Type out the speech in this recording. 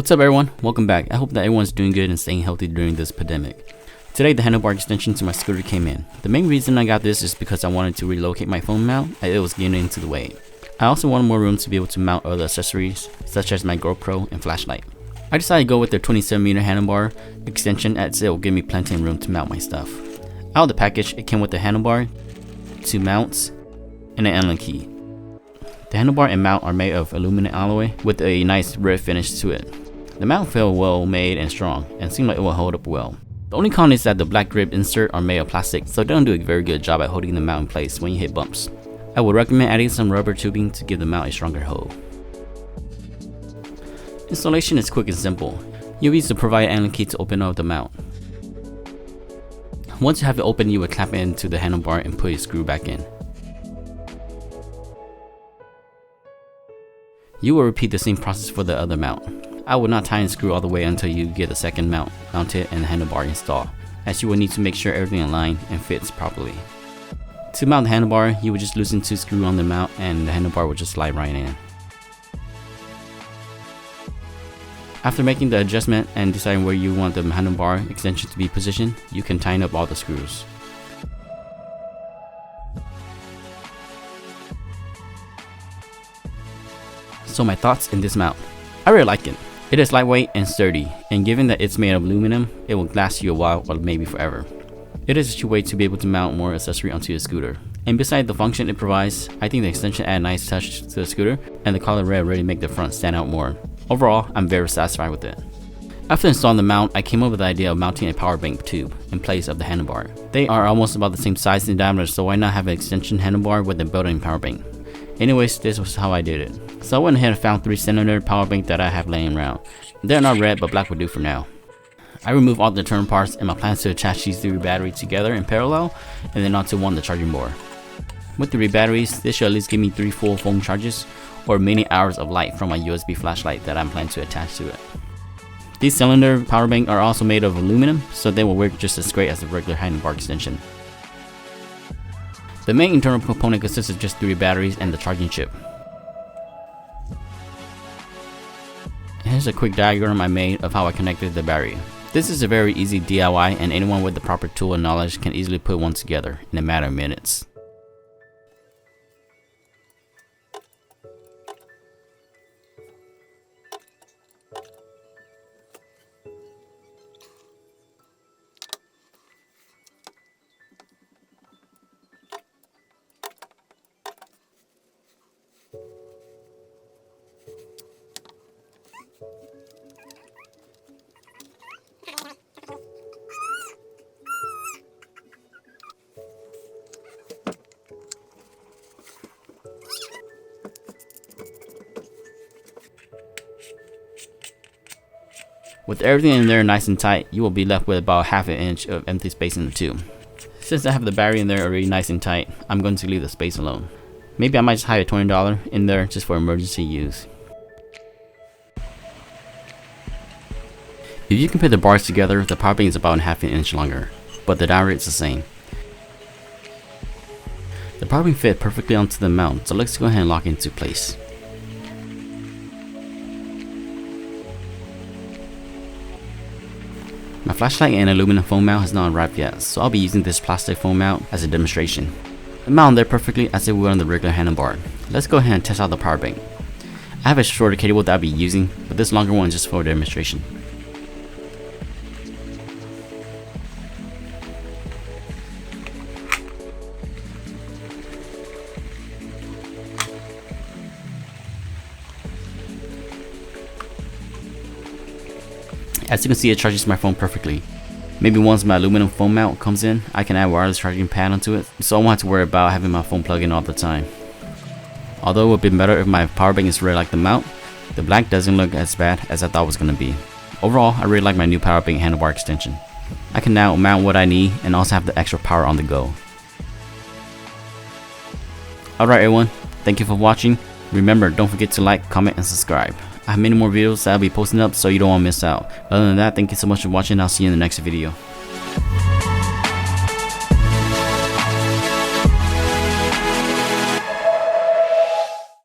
What's up everyone, welcome back. I hope that everyone's doing good and staying healthy during this pandemic. Today the handlebar extension to my scooter came in. The main reason I got this is because I wanted to relocate my phone mount as it was getting into the way. I also wanted more room to be able to mount other accessories such as my GoPro and flashlight. I decided to go with the 27mm handlebar extension as it will give me plenty of room to mount my stuff. Out of the package it came with the handlebar, 2 mounts, and an Allen key. The handlebar and mount are made of aluminum alloy with a nice red finish to it. The mount felt well made and strong and seemed like it will hold up well. The only con is that the black grip insert are made of plastic, so they don't do a very good job at holding the mount in place when you hit bumps. I would recommend adding some rubber tubing to give the mount a stronger hold. Installation is quick and simple. You'll use the provided Allen key to open up the mount. Once you have it open, you will clamp it into the handlebar and put your screw back in. You will repeat the same process for the other mount. I would not tie and screw all the way until you get the second mount mounted and the handlebar installed, as you will need to make sure everything aligns and fits properly. To mount the handlebar, you would just loosen 2 screws on the mount and the handlebar will just slide right in. After making the adjustment and deciding where you want the handlebar extension to be positioned, you can tighten up all the screws. So my thoughts in this mount. I really like it. It is lightweight and sturdy, and given that it's made of aluminum, it will last you a while or maybe forever. It is a cheap way to be able to mount more accessory onto your scooter. And besides the function it provides, I think the extension adds a nice touch to the scooter, and the color red really make the front stand out more. Overall, I'm very satisfied with it. After installing the mount, I came up with the idea of mounting a PowerBank tube in place of the handlebar. They are almost about the same size and diameter, so why not have an extension handlebar with a built-in PowerBank? Anyways, this was how I did it. So I went ahead and found 3-cylinder PowerBank that I have laying around. They're not red, but black will do for now. I removed all the internal parts, and my plan is to attach these 3 batteries together in parallel and then onto one the charging board. With the 3 batteries, this should at least give me 3 full phone charges or many hours of light from my USB flashlight that I'm planning to attach to it. These cylinder PowerBank are also made of aluminum, so they will work just as great as the regular handlebar extension. The main internal component consists of just 3 batteries and the charging chip. Here's a quick diagram I made of how I connected the battery. This is a very easy DIY, and anyone with the proper tool and knowledge can easily put one together in a matter of minutes. With everything in there nice and tight, you will be left with about ½ an inch of empty space in the tube. Since I have the battery in there already nice and tight, I'm going to leave the space alone. Maybe I might just hide a $20 in there just for emergency use. If you compare the bars together, the PowerBank is about ½ an inch longer, but the diameter is the same. The PowerBank fit perfectly onto the mount, so let's go ahead and lock it into place. My flashlight and aluminum foam mount has not arrived yet, so I'll be using this plastic foam mount as a demonstration. It mounted there perfectly as it would on the regular handlebar. Let's go ahead and test out the PowerBank. I have a shorter cable that I'll be using, but this longer one is just for demonstration. As you can see, it charges my phone perfectly. Maybe once my aluminum foam mount comes in, I can add wireless charging pad onto it, so I won't have to worry about having my phone plugged in all the time. Although it would be better if my PowerBank is red like the mount, the black doesn't look as bad as I thought it was going to be. Overall, I really like my new PowerBank handlebar extension. I can now mount what I need and also have the extra power on the go. Alright everyone, thank you for watching. Remember, don't forget to like, comment, and subscribe. I have many more videos that I'll be posting up, so you don't want to miss out. Other than that, thank you so much for watching. I'll see you in the next video.